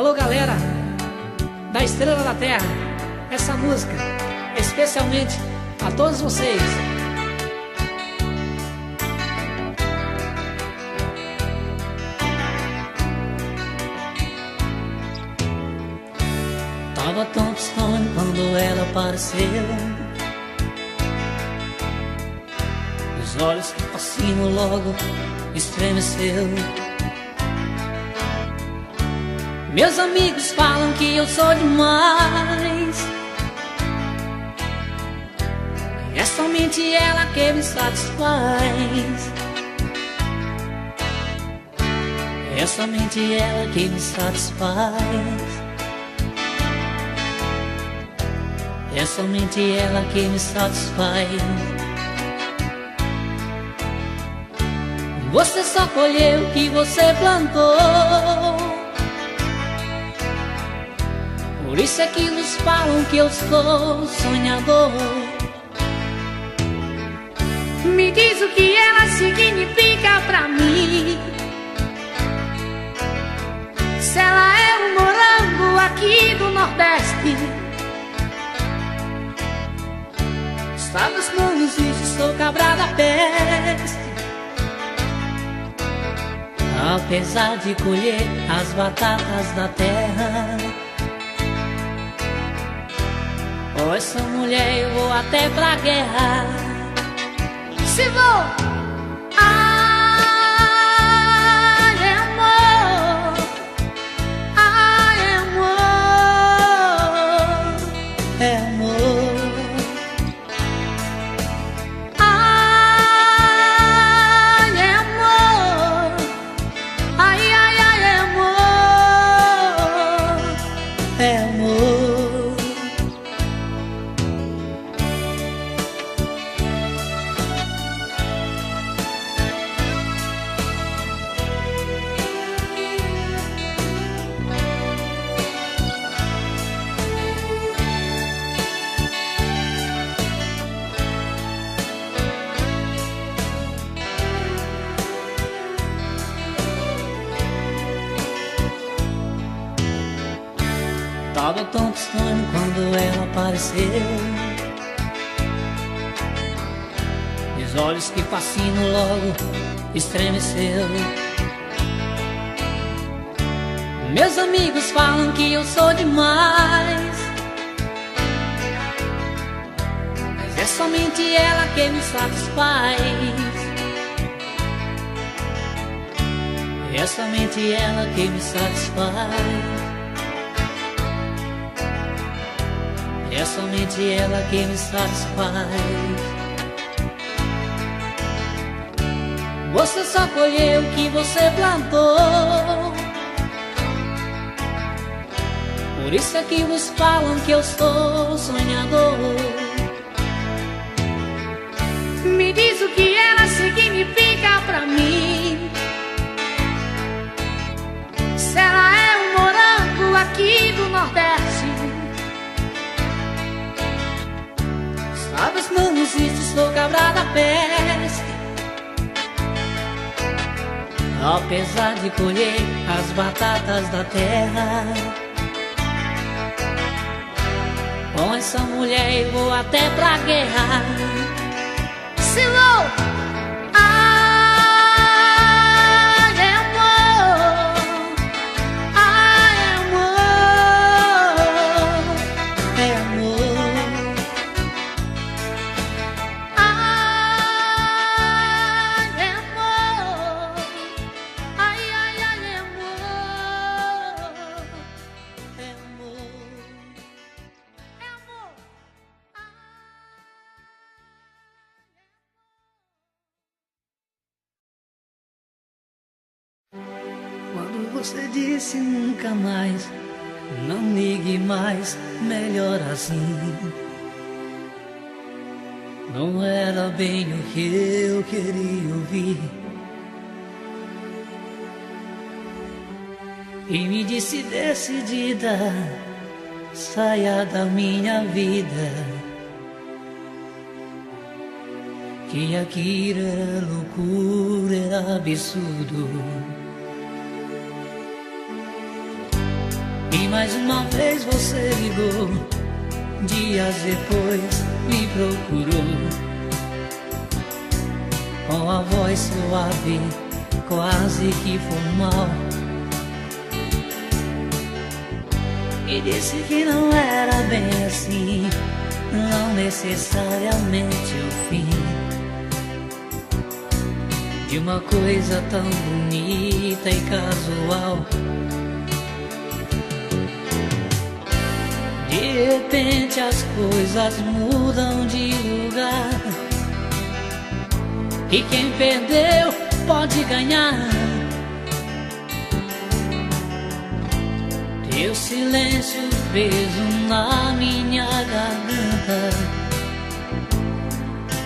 Alô galera da Estrela da Terra, essa música especialmente a todos vocês. Tava tão distante quando ela apareceu, os olhos que fascinam logo estremeceu. Meus amigos falam que eu sou demais, é somente ela que me satisfaz. É somente ela que me satisfaz. É somente ela que me satisfaz. Você só colheu o que você plantou, por isso é que nos falam que eu sou sonhador. Me diz o que ela significa pra mim, se ela é um morango aqui do Nordeste. Sabe os nomes e sou cabra da peste. Apesar de colher as batatas da terra, com essa mulher eu vou até pra guerra. Se vou, ai amor, ai amor, é amor. Tava tão distante quando ela apareceu, meus olhos que fascinam logo estremeceu. Meus amigos falam que eu sou demais, mas é somente ela que me satisfaz. É somente ela que me satisfaz. É somente ela que me satisfaz. Você só colheu o que você plantou, por isso é que vos falam que eu sou sonhador. Me diz o que ela significa pra mim, se ela é um morango aqui do Nordeste. Sabe os nomes e sou cabra da peste. Apesar de colher as batatas da terra, com essa mulher eu vou até pra guerra. Se vou, ai amor, ai amor, é amor. Ai amor, ai ai ai amor, é amor, é amor. Quando você disse nunca mais, não ligue mais, melhor assim, não era bem o que eu queria ouvir. E me disse decidida, saia da minha vida, que aquilo era loucura, era absurdo. E mais uma vez você ligou, dias depois me procurou, com a voz suave, quase que formal, e disse que não era bem assim, não necessariamente o fim de uma coisa tão bonita e casual. De repente as coisas mudam de lugar, e quem perdeu pode ganhar. Teu silêncio preso na minha garganta,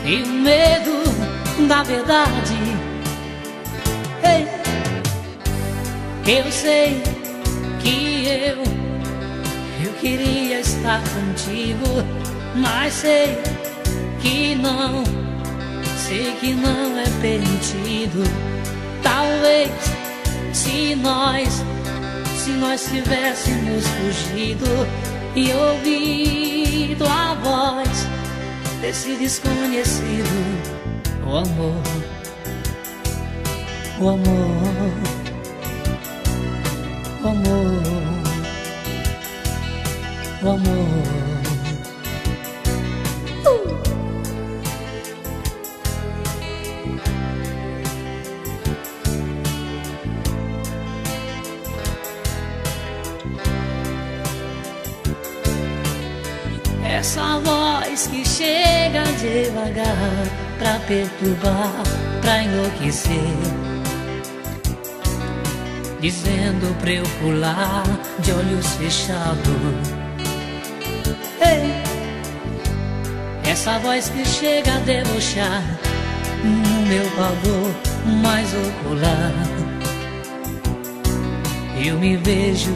e o medo da verdade. Ei, eu sei que eu queria estar contigo, mas sei que não é permitido. Talvez se nós tivéssemos fugido e ouvido a voz desse desconhecido, o amor, o amor, o amor, o amor. Essa voz que chega devagar pra perturbar, pra enlouquecer, dizendo pra eu pular de olhos fechados. Ei, essa voz que chega a debochar no meu pavor mais ocular. Eu me vejo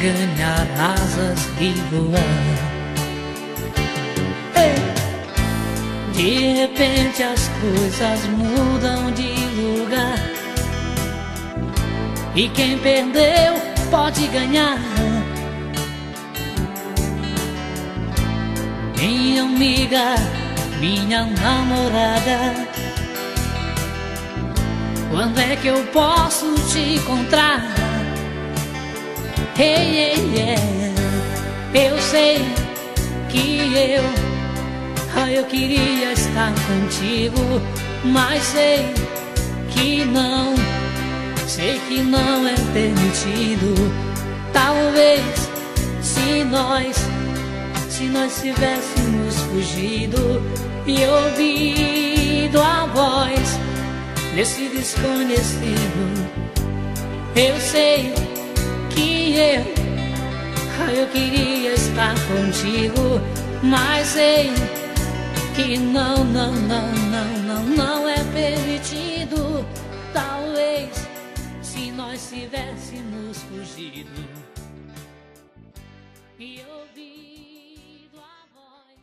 ganhar asas e voar. De repente as coisas mudam de lugar, e quem perdeu pode ganhar. Minha amiga, minha namorada, quando é que eu posso te encontrar? Hey, hey, yeah. Eu sei que eu queria estar contigo, mas sei que não é permitido. Talvez se nós tivéssemos fugido e ouvido a voz desse desconhecido, eu sei que eu queria estar contigo, mas sei que não é permitido. Talvez se nós tivéssemos fugido e ouvido a voz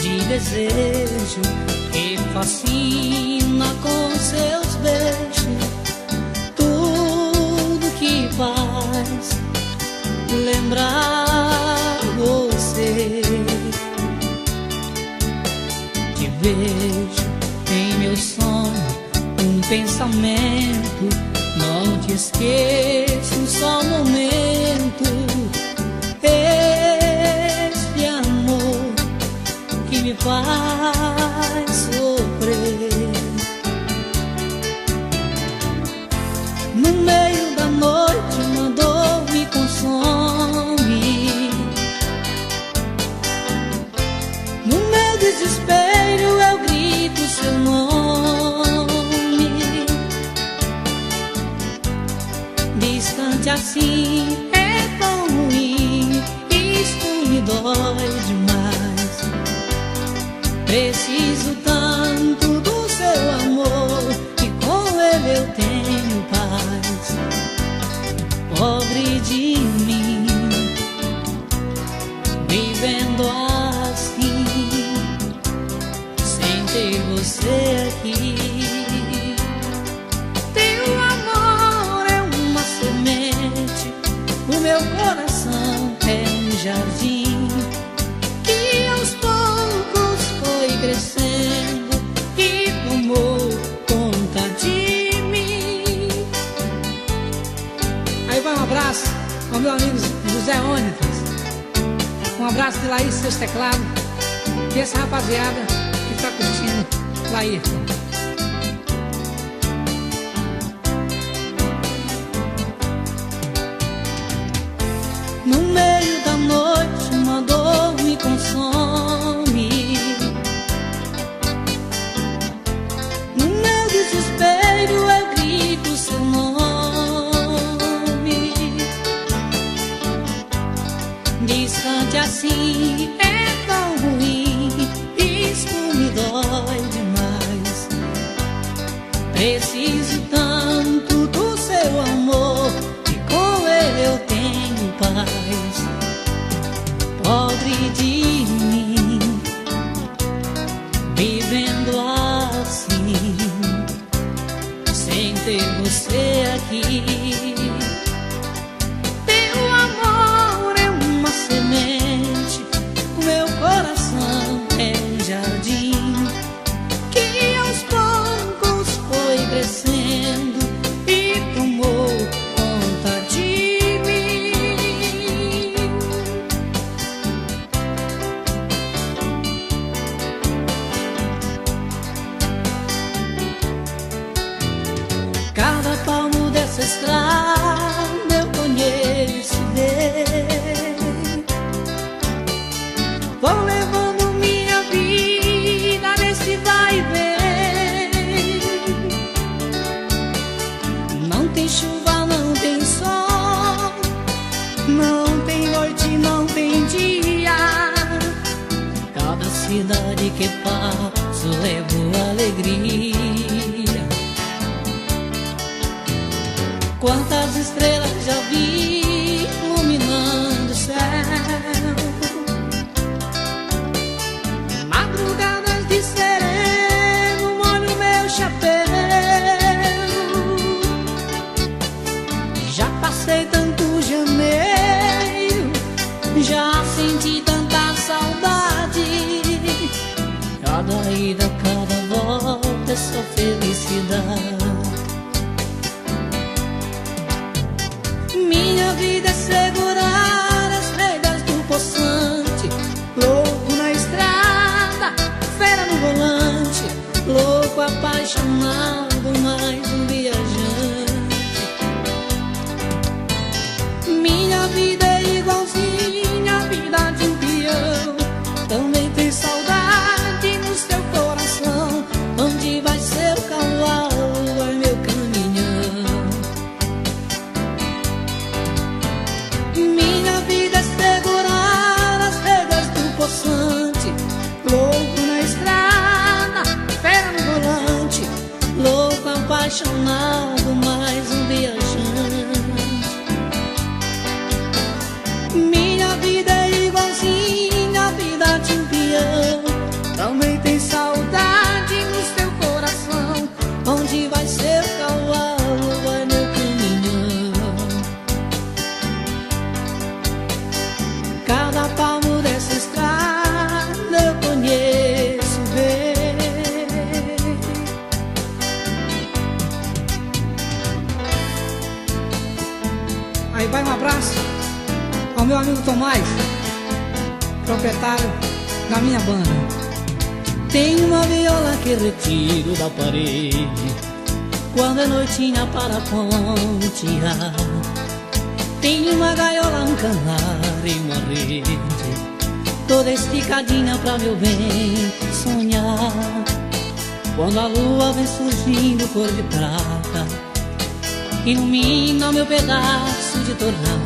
desse desejo que fascina com seus beijos, tudo que faz lembrar você. Te vejo em meu sonho, um pensamento, não te esqueço só um momento. Este amor que me faz sofrer, no meio da noite uma dor me consome. No meu desespero eu grito seu nome. Distante assim é tão ruim, dói demais. Preciso tanto do seu amor, que com ele eu tenho paz. Pobre de mim, vivendo assim, sem ter você aqui. Teu amor é uma semente, o meu coração é um jardim que aos poucos foi crescendo e tomou conta de mim. Aí vai um abraço ao meu amigo José Ônibus, um abraço de Laís, seus teclados, e essa rapaziada que tá curtindo Laís. No meio da noite uma dor me consome, no meu desespero eu grito seu nome. Distante assim é tão ruim, isso me dói demais. Preciso tanto do seu amor, que com ele eu tenho paz. Pobre de mim, vivendo assim, sem ter você aqui. Teu amor é uma semente, o meu coração é um jardim que aos poucos foi crescendo e tomou conta de mim. Cada palmo dessa estrada eu conheço bem. Vou levando minha vida nesse vai e vem. Não tem chuva, não tem sol, não tem noite, não tem dia. Cada cidade que passo levo alegria. Quantas estrelas já vi iluminando o céu, madrugadas de sereno molho meu chapéu. Já passei tanto janeiro, já senti tanta saudade. Cada ida, cada volta é só felicidade. Minha vida é segurar as rédeas do poçante, louco na estrada, fera no volante, louco apaixonado, mais um viajante. Minha vida é igualzinha à vida de um peão, também tem saudade no seu coração. Onde vai seu cavalo, vai meu caminhão. Minha vida é segurar as rédeas do poçante, louco na estrada, fera no volante, louco apaixonado, mais um viajante. Minha vida é igualzinha à vida de um peão, também tem saudade no seu coração. Onde vai seu cavalo, vai meu caminhão. Cada palmo dessa estrada eu conheço bem. Aí vai um abraço ao meu amigo Tomás, proprietário da minha banda. Tem uma viola que retiro da parede quando é noitinha para pontear. Tem uma gaiola, um canário e uma rede, toda esticadinha pra meu bem sonhar. Quando a lua vem surgindo cor de prata, ilumina meu pedaço de torrão,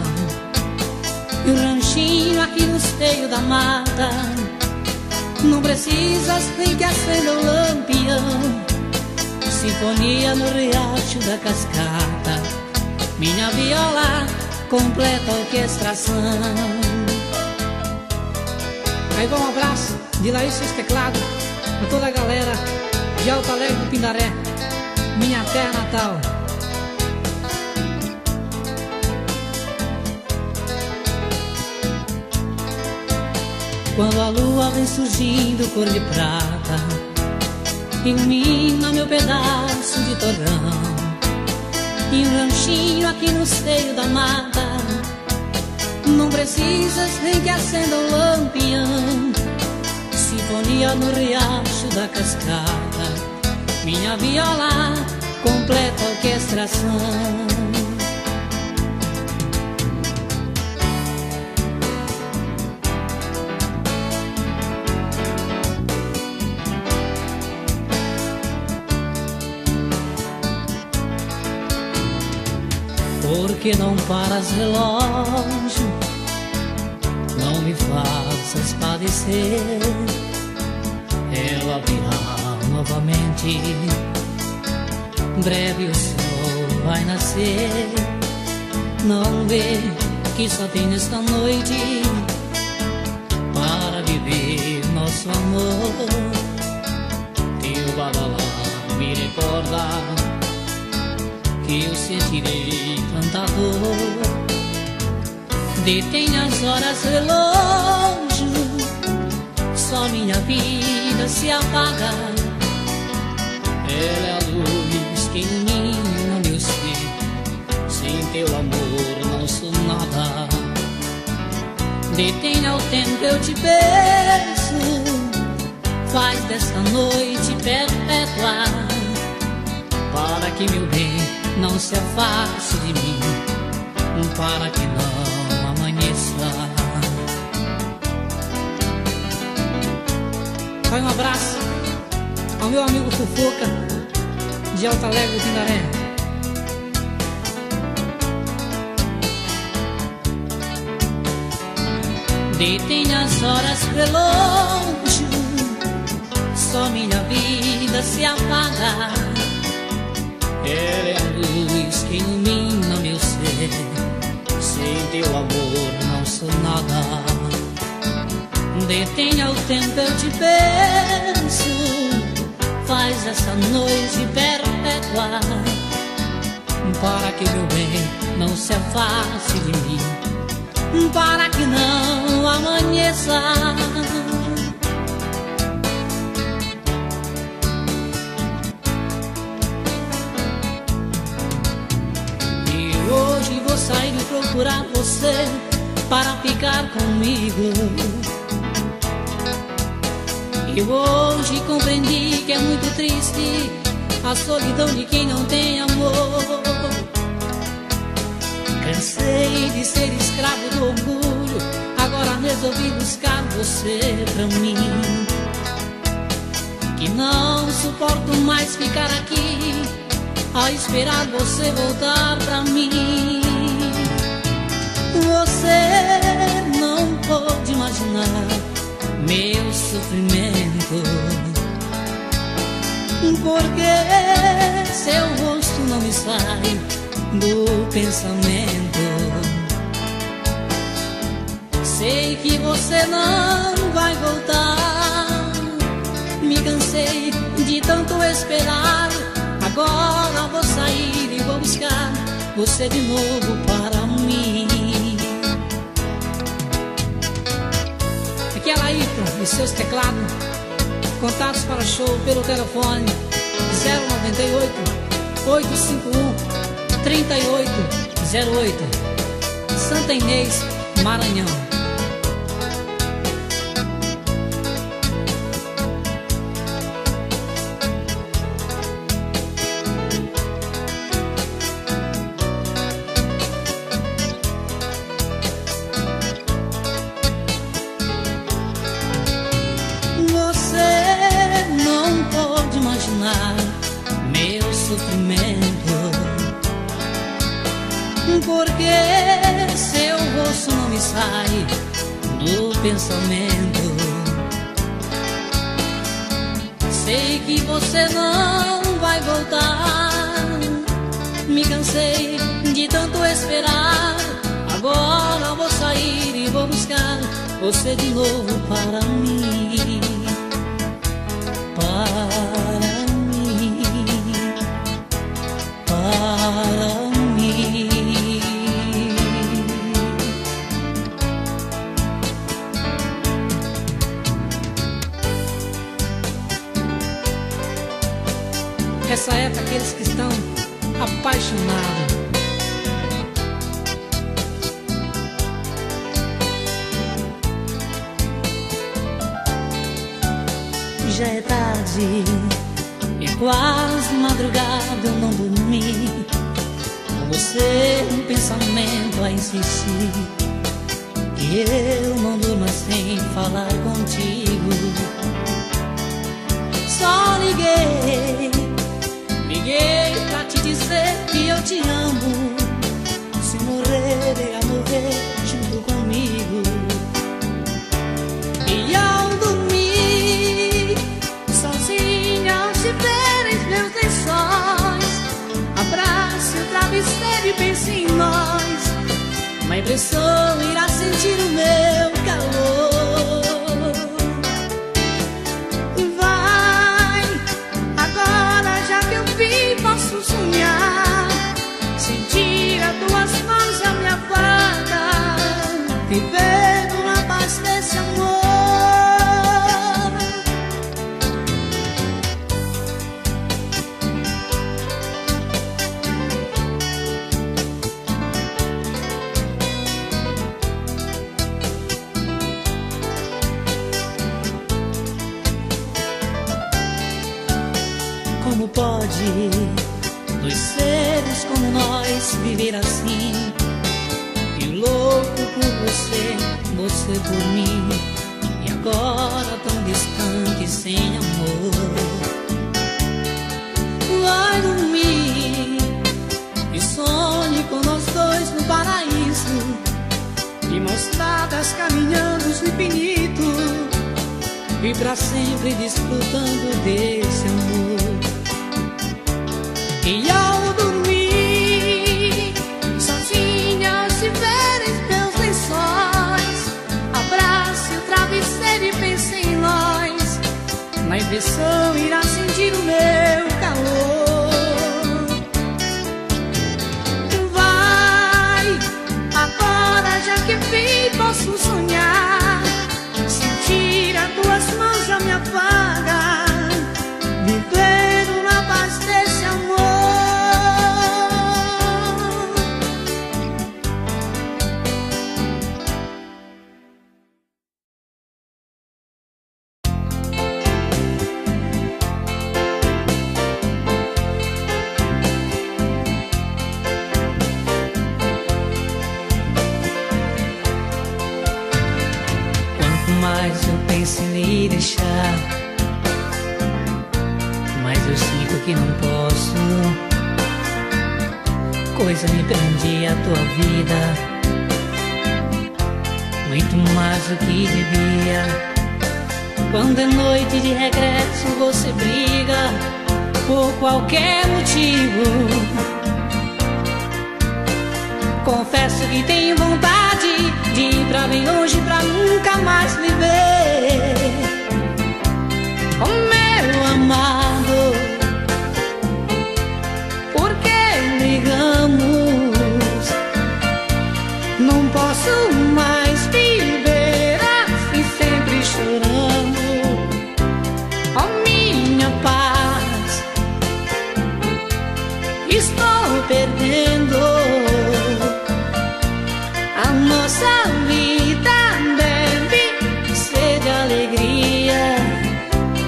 E o ranchinho aqui no seio da mata, não precisas nem que acenda o lampião. Sinfonia no riacho da cascata, minha viola completa a orquestração. Aí vai um abraço de Laís seus teclados a toda a galera de Alto Alegre do Pindaré, minha terra natal. Quando a lua vem surgindo cor de prata, ilumina meu pedaço de torrão. E um ranchinho aqui no seio da mata, não precisas nem que acenda o lampião. Sinfonia no riacho da cascata, minha viola completa a orquestração. Por que não paras, relógio? Não me faças padecer. Ela virá novamente, breve o sol vai nascer. Não vê que só tem esta noite para viver nosso amor. Teu badalá me recorda que eu sentirei tanta dor. Detém as horas, relógio, só minha vida se apaga. Ela é a luz que ilumina meu ser, sem teu amor não sou nada. Detenha o tempo, eu te peço, faz desta noite perpétua, para que meu bem não se afaste de mim, para que não amanheça. Vai um abraço ao meu amigo Fufuca de Alto Alegre do Pindaré. Detenha as horas, relógio, só minha vida se apaga. Ela é a luz que ilumina meu ser, sem teu amor não sou nada. Detenha o tempo, eu te peço, faz essa noite perpétua, para que meu bem não se afaste de mim, para que não amanheça. Hoje vou sair e procurar você para ficar comigo. Eu hoje compreendi que é muito triste a solidão de quem não tem amor. Cansei de ser escravo do orgulho, agora resolvi buscar você pra mim. Que não suporto mais ficar aqui a esperar você voltar pra mim. Você não pode imaginar meu sofrimento, porque seu rosto não me sai do pensamento. Sei que você não vai voltar, me cansei de tanto esperar. Agora vou sair e vou buscar você de novo para mim. Aqui é a Laíto e seus teclados. Contatos para show pelo telefone 098 851 3808, Santa Inês, Maranhão. Meu sofrimento, porque seu rosto não me sai do pensamento. Sei que você não vai voltar. Me cansei de tanto esperar. Agora vou sair e vou buscar você de novo para mim. Para mim. Para mim. Essa é para aqueles que estão apaixonados. Já é tarde, é quase madrugada, eu não dormi. Com você um pensamento a insistir, e eu não durmo sem falar contigo. Só liguei pra te dizer que eu te amo. Se morrer, venha morrer junto comigo. E ao dormir, sozinha, ao se ver em meus lençóis, abrace o travesseiro e pense em nós. Uma impressão irá sentir o meu calor. Posso sonhar, sentir as tuas mãos a minha vaga, vivendo na paz desse amor. Como pode dois seres como nós viver assim? Eu louco por você, você por mim, e agora tão distante, sem amor. Vai dormir e sonhe com nós dois no paraíso, de mãos dadas caminhando no infinito, e pra sempre desfrutando desse amor. E ao dormir, sozinha, ao se ver em meus lençóis, abrace o travesseiro e pense em nós. Na impressão irá sentir o meu calor. Vai, agora já que vi, posso sonhar, sentir as tuas mãos a me apagar, vivendo na paz desse amor. Mais eu penso em me deixar, mas eu sinto que não posso. Coisa me prende a tua vida, muito mais do que devia. Quando é noite de regresso você briga por qualquer motivo. Confesso que tenho vontade de ir pra bem longe, pra nunca mais me ver. Oh meu amado, por que brigamos? Não posso mais viver assim, sempre chorando. Oh minha paz, estou perdendo. A nossa vida deve ser de alegria,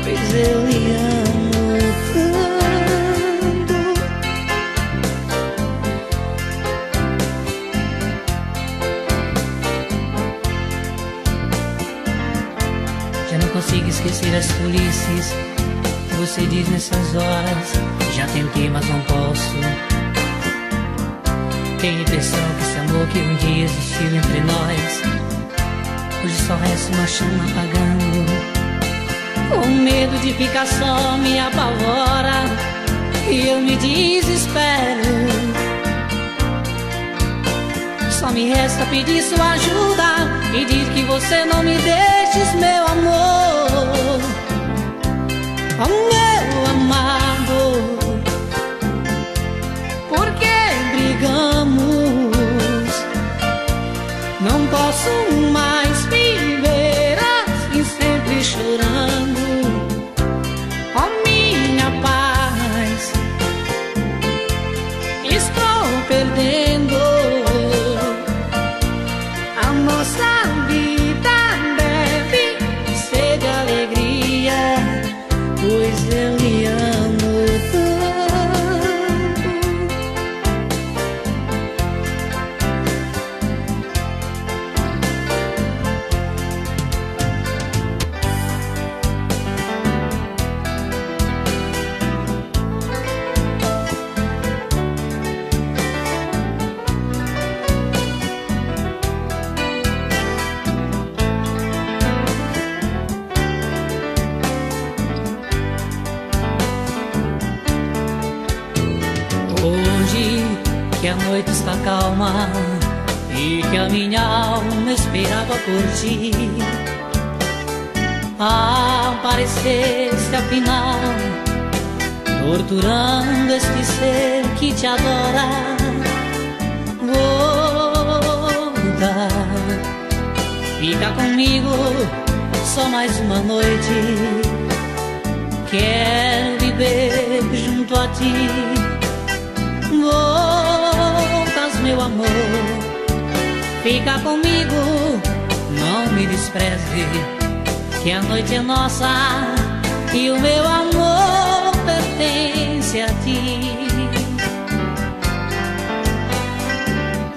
pois eu lhe amo tanto. Já não consigo esquecer as tolices que você diz nessas horas. Já tentei, mas não posso. Tenho a impressão que esse amor que um dia existiu entre nós hoje só resta uma chama apagando. O medo de ficar só me apavora e eu me desespero. Só me resta pedir sua ajuda e diz que você não me deixes, meu amor. Oh, meu amado, por que brigamos? Não posso mais viver assim, sempre chorando. Oh, minha paz, estou perdendo. A nossa vida deve ser de alegria, pois eu lhe amo tanto. Hoje que a noite está calma e que a minha alma esperava por ti, apareceste afinal, torturando este ser que te adora. Volta, fica comigo só mais uma noite. Quero viver junto a ti. Voltas, meu amor, fica comigo, não me despreze, que a noite é nossa e o meu amor pertence a ti.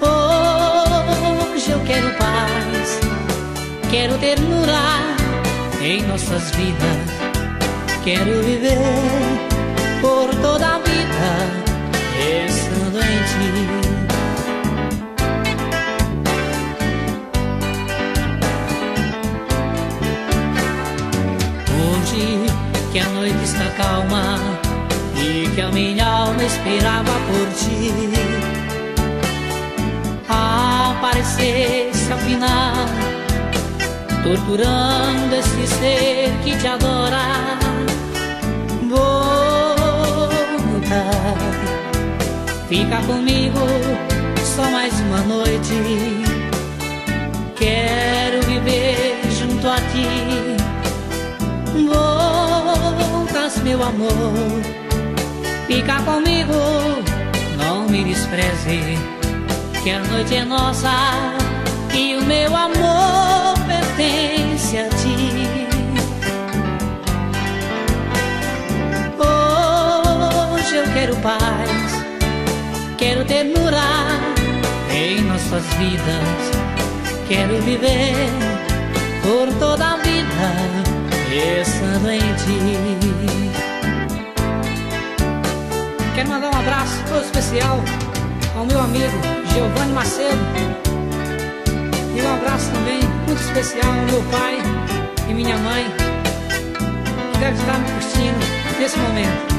Hoje eu quero paz, quero ternura em nossas vidas, quero viver por toda a vida pensando em ti. Hoje que a noite está calma e que a minha alma esperava por ti, aparecesse afinal, torturando esse ser que te adora. Volta, fica comigo só mais uma noite. Quero viver junto a ti. Voltas, meu amor, fica comigo, não me despreze, que a noite é nossa e o meu amor pertence a ti. Hoje eu quero paz, quero ternura em nossas vidas, quero viver por toda a vida pensando em ti. Quero mandar um abraço todo especial ao meu amigo Giovanni Macedo, e um abraço também muito especial ao meu pai e minha mãe, que deve estar me curtindo nesse momento.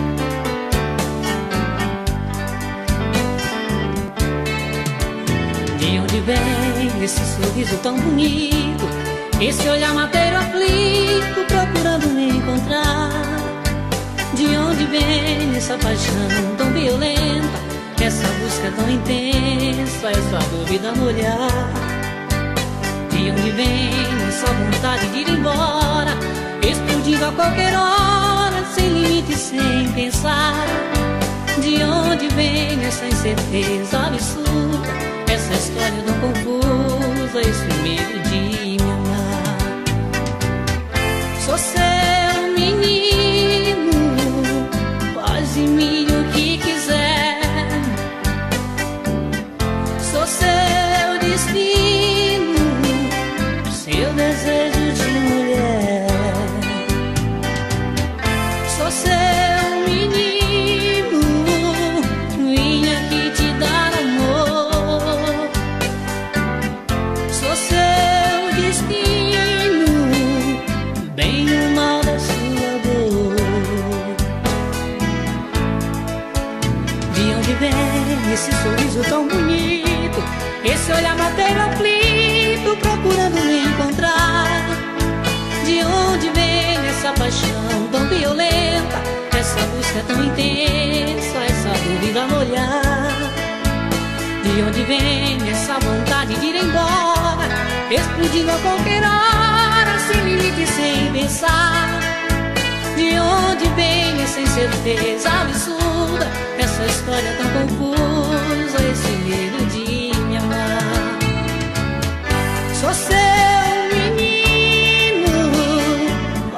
De onde vem esse sorriso tão bonito, esse olhar mateiro aflito procurando me encontrar? De onde vem essa paixão tão violenta, essa busca tão intensa, essa dúvida no olhar? De onde vem essa vontade de ir embora, explodindo a qualquer hora, sem limite, sem pensar? De onde vem essa incerteza absurda, essa história tão confusa, esse medo de me amar? Sou seu menino, faz de mim o que quiser. Sou seu destino, seu desejo de mulher. Sou seu menino, vim aqui te dar amor. Esse olhar mateiro aflito procurando me encontrar. De onde vem essa paixão tão violenta, essa busca tão intensa, essa dúvida no olhar? De onde vem essa vontade de ir embora, explodindo a qualquer hora, sem limite, sem pensar? De onde vem essa incerteza absurda, essa história tão confusa, esse medo de me amar? Sou seu menino,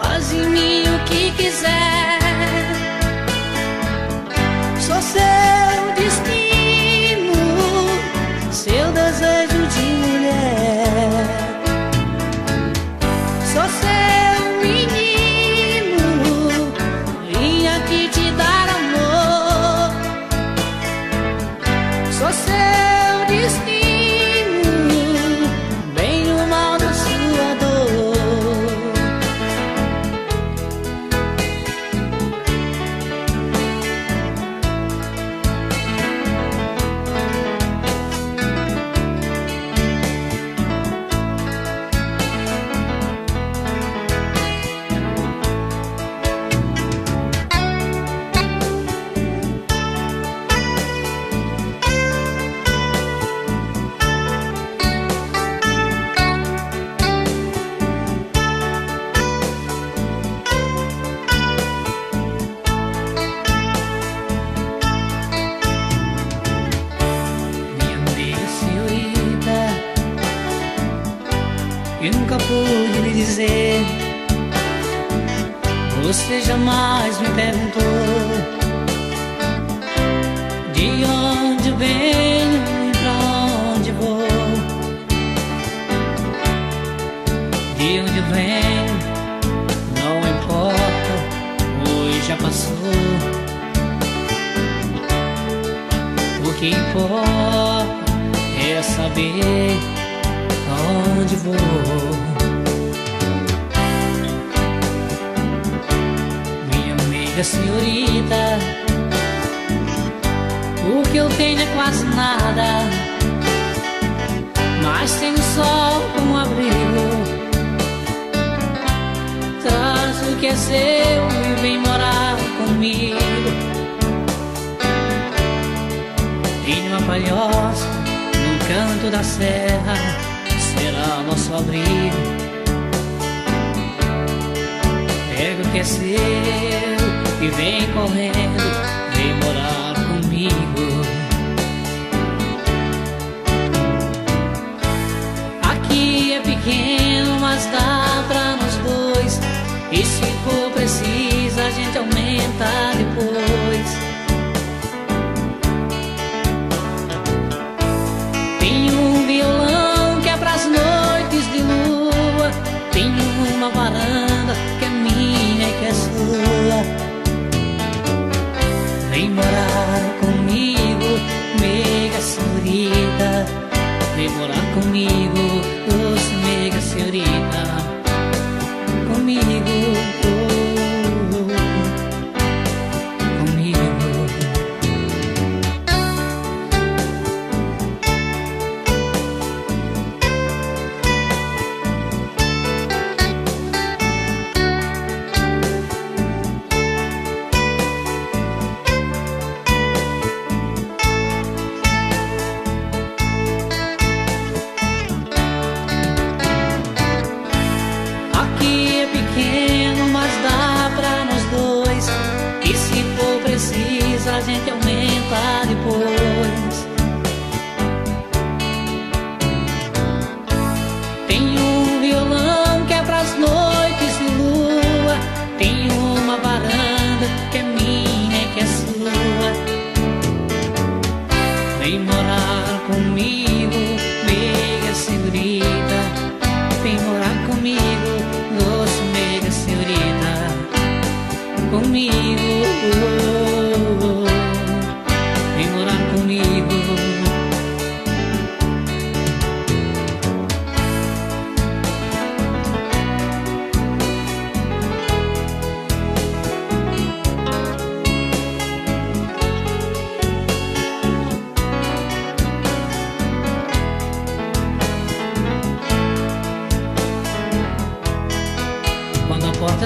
faz em mim o que quiser. Sou seu destino, seu desejo de mulher. Sou seu menino, vim aqui te dar amor. Sou seu destino, bem no mal da sua dor. Eu nunca pude lhe dizer, você jamais me perguntou de onde venho e pra onde vou. De onde venho não importa, hoje já passou. O que importa é saber aonde vou. Minha amiga senhorita, o que eu tenho é quase nada, mas tenho sol como abrigo. Traz o que é seu e vem morar comigo. Em uma palhoça no canto da serra será nosso abrigo. Pega o que é seu e vem correndo, vem morar comigo. Aqui é pequeno, mas dá pra nós dois, e se for preciso a gente aumenta depois. Tem um violão que é pras noites de lua, tem uma varanda que é minha e que é sua. Vem morar comigo, mega senhorita. Vem morar comigo, doce mega senhorita. Comigo, comigo.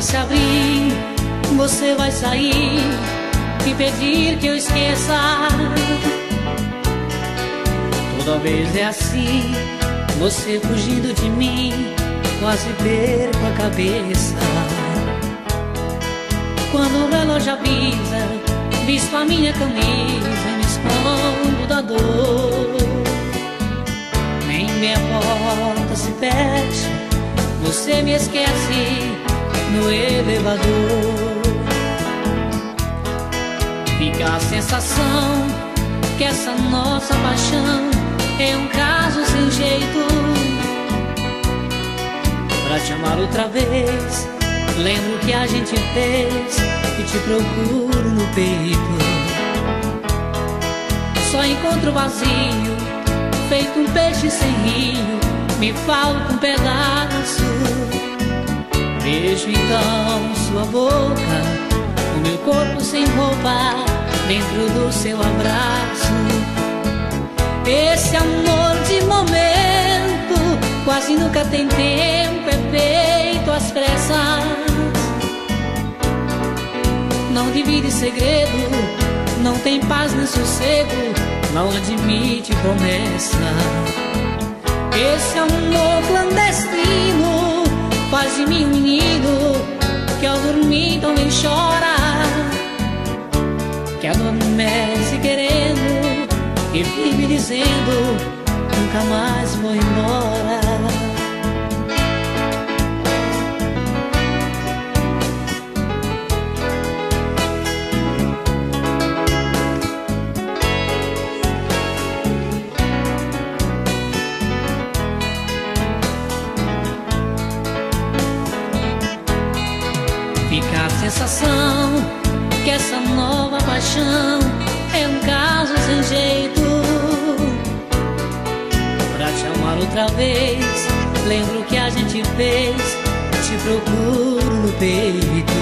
porta se abrir, você vai sair e pedir que eu esqueça. Toda vez é assim, você fugindo de mim, quase perco a cabeça. Quando o relógio avisa, visto a minha camisa, me escondo da dor. Nem minha porta se fecha, você me esquece no elevador. Fica a sensação que essa nossa paixão é um caso sem jeito. Pra te amar outra vez, lembro que a gente fez e te procuro no peito. Só encontro vazio, feito um peixe sem rio, me falta um pedaço. Beijo então sua boca, o meu corpo sem roupa, dentro do seu abraço. Esse amor de momento quase nunca tem tempo, é feito às pressas. Não divide segredo, não tem paz nem sossego, não admite promessa. Esse amor clandestino faz de mim um menino que ao dormir também chora, que adormece querendo e vive dizendo nunca mais vou embora. Fica a sensação que essa nova paixão é um caso sem jeito. Pra te amar outra vez, lembro que a gente fez, te procuro no peito.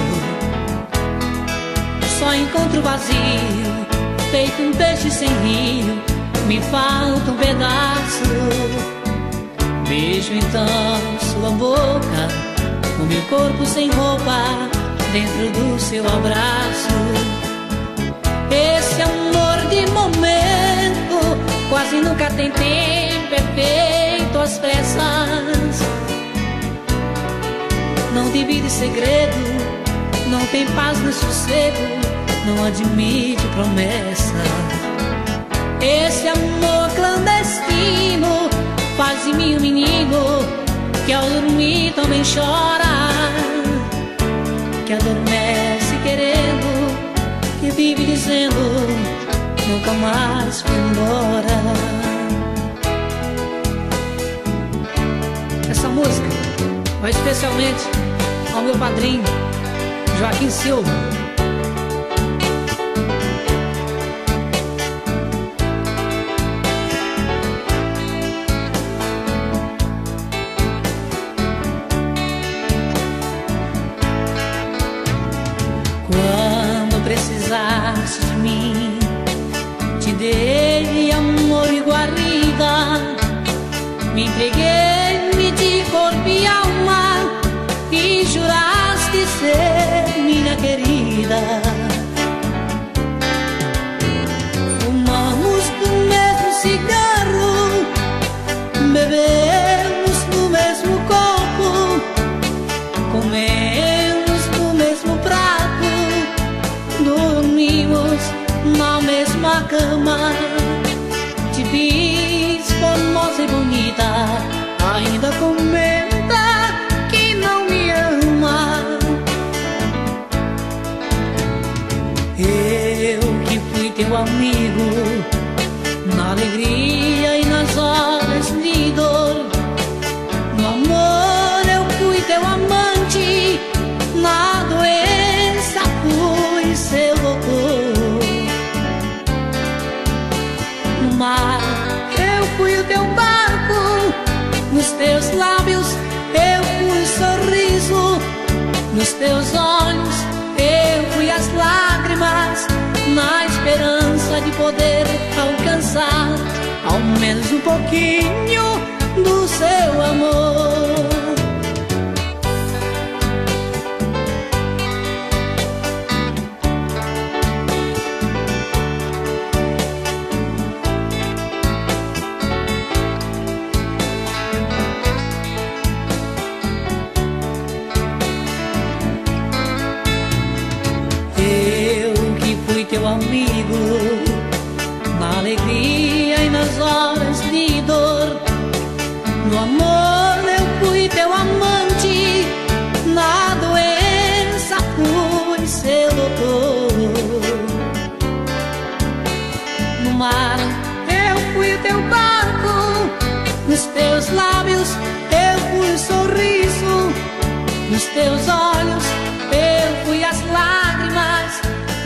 Só encontro vazio, feito um peixe sem rio, me falta um pedaço. Beijo então sua boca, o meu corpo sem roupa, dentro do seu abraço. Esse amor de momento quase nunca tem tempo, é feito às pressas. Não divide segredo, não tem paz nem sossego, não admite promessa. Esse amor clandestino faz de mim um menino que ao dormir também chora, que adormece querendo, que vive dizendo nunca mais foi embora. Essa música vai especialmente ao meu padrinho Joaquim Silva. Quando precisaste de mim, te dei amor e guarida, me entreguei-me de corpo e alma e juraste ser minha querida. Fumamos do mesmo cigarro, bebemos no mesmo copo, comemos no mesmo prato, dormimos na mesma cama. Te fiz formosa e bonita, ainda comenta que não me ama. Eu que fui teu amigo na alegria e nas horas de dor, no amor eu fui teu amante, na doença fui seu doutor. No mar eu fui o teu barco, nos teus lábios eu fui o sorriso, nos teus olhos eu fui as lágrimas, na esperança de poder alcançar ao menos um pouquinho do seu amor. amigo, na alegria e nas horas de dor. No amor eu fui teu amante, na doença fui seu doutor. No mar eu fui teu barco, nos teus lábios eu fui o sorriso, nos teus olhos eu fui as lágrimas,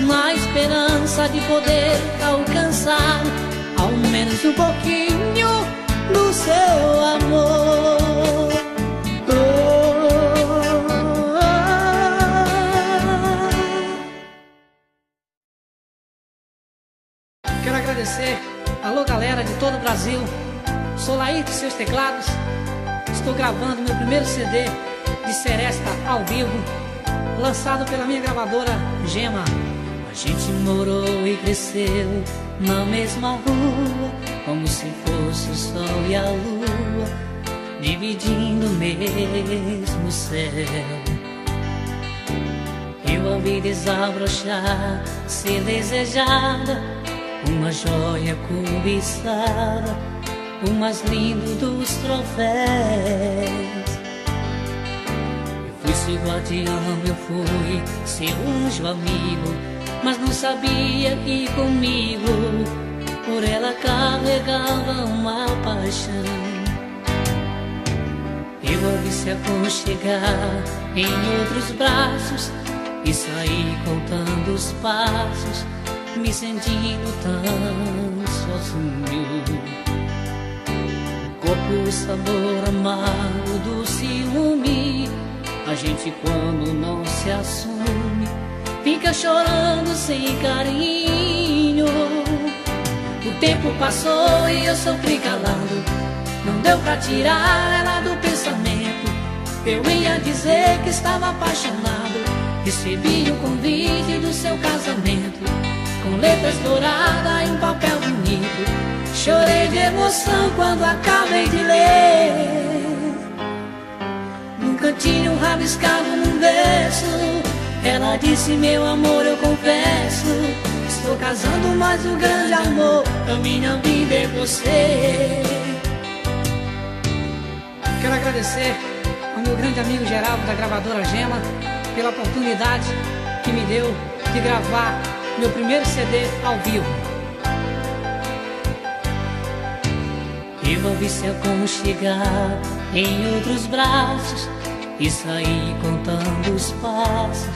na esperança de poder alcançar ao menos um pouquinho do seu amor. Quero agradecer, alô galera de todo o Brasil. Sou Laírto, seus teclados. Estou gravando meu primeiro CD de Seresta ao vivo, lançado pela minha gravadora Gema. A gente morou e cresceu na mesma rua, como se fosse o sol e a lua, dividindo o mesmo céu. Eu a vi desabrochar, ser desejada, uma joia cobiçada, o mais lindo dos troféus. Eu fui seu guardião, eu fui seu anjo amigo, mas não sabia que comigo por ela carregava uma paixão. Eu a vi se aconchegar em outros braços e saí contando os passos, me sentindo tão sozinho. O corpo, o sabor amargo do ciúme, a gente quando não se assume fica chorando sem carinho. O tempo passou e eu sofri calado, não deu pra tirar ela do pensamento. Eu ia dizer que estava apaixonado, recebi o convite do seu casamento, com letras douradas e um papel bonito. Chorei de emoção quando acabei de ler, num cantinho rabiscado num verso, ela disse: meu amor, eu confesso, estou casando, mas o grande amor da minha vida é você. Quero agradecer ao meu grande amigo Geraldo da gravadora Gema pela oportunidade que me deu de gravar meu primeiro CD ao vivo. Eu a vi se aconchegar em outros braços e saí contando os passos,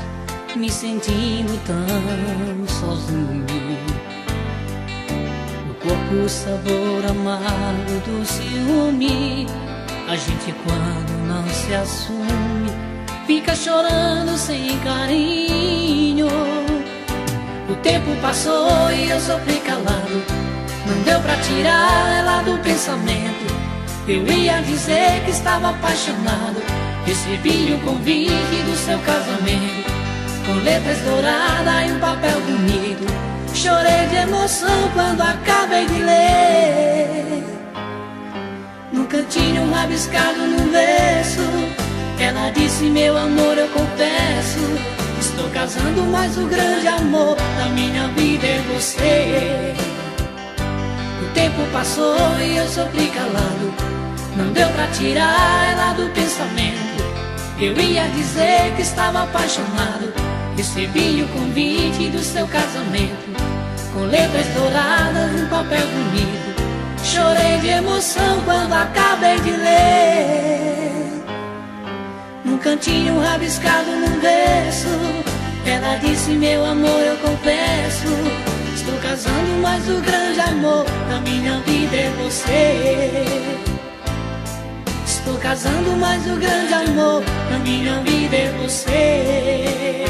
me sentindo tão sozinho. No corpo o sabor amargo do ciúme, a gente quando não se assume fica chorando sem carinho. O tempo passou e eu sofri calado, não deu pra tirar ela do pensamento. Eu ia dizer que estava apaixonado, recebi o convite do seu casamento, com letras douradas e um papel bonito. Chorei de emoção quando acabei de ler, num cantinho rabiscado num verso, ela disse: meu amor, eu confesso, estou casando, mas o grande amor da minha vida é você. O tempo passou e eu sofri calado, não deu pra tirar ela do pensamento. Eu ia dizer que estava apaixonado, recebi o convite do seu casamento, com letras douradas e um papel bonito. Chorei de emoção quando acabei de ler, num cantinho rabiscado num verso, ela disse: meu amor, eu confesso, estou casando, mas o grande amor da minha vida é você. Estou casando, mas o grande amor da minha vida é você.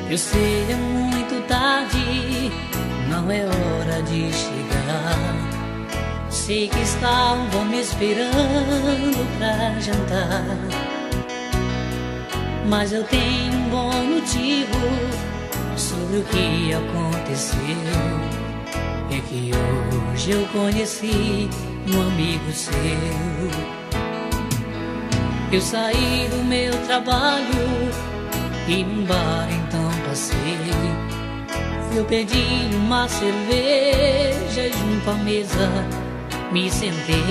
Eu sei, é muito tarde, não é hora de chegar. Sei que estavam me esperando pra jantar, mas eu tenho um bom motivo sobre o que aconteceu. É que hoje eu conheci um amigo seu. Eu saí do meu trabalho e num bar então passei. Eu pedi uma cerveja e junto à mesa me sentei.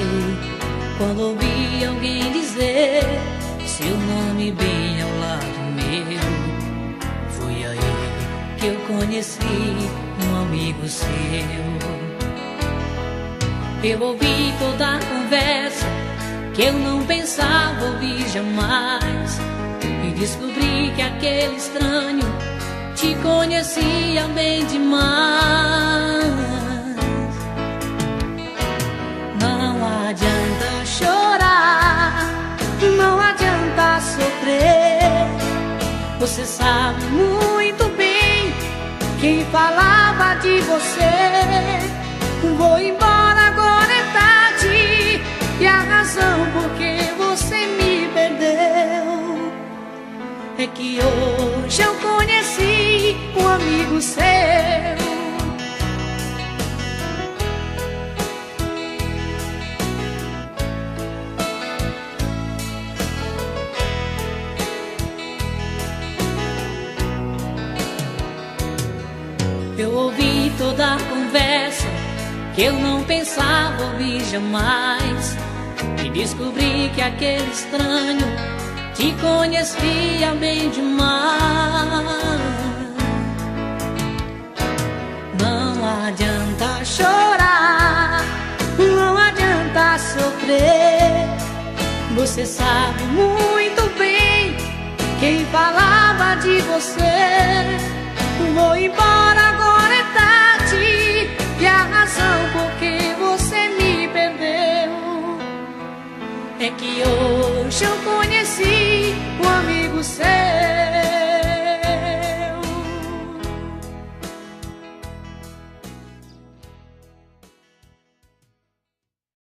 Quando ouvi alguém dizer seu nome bem ao lado meu, foi aí que eu conheci um amigo seu. Eu ouvi toda a conversa que eu não pensava ouvir jamais, e descobri que aquele estranho te conhecia bem demais. Não adianta chorar, não adianta sofrer. Você sabe muito bem quem falava de você. Vou embora, agora é tarde, e a razão por que você me perdeu é que hoje eu conheci um amigo seu. Eu ouvi toda a conversa que eu não pensava ouvir jamais, e descobri que aquele estranho te conhecia bem demais. Não adianta chorar, não adianta sofrer. Você sabe muito bem quem falava de você. Vou embora, agora é tarde, e a razão por que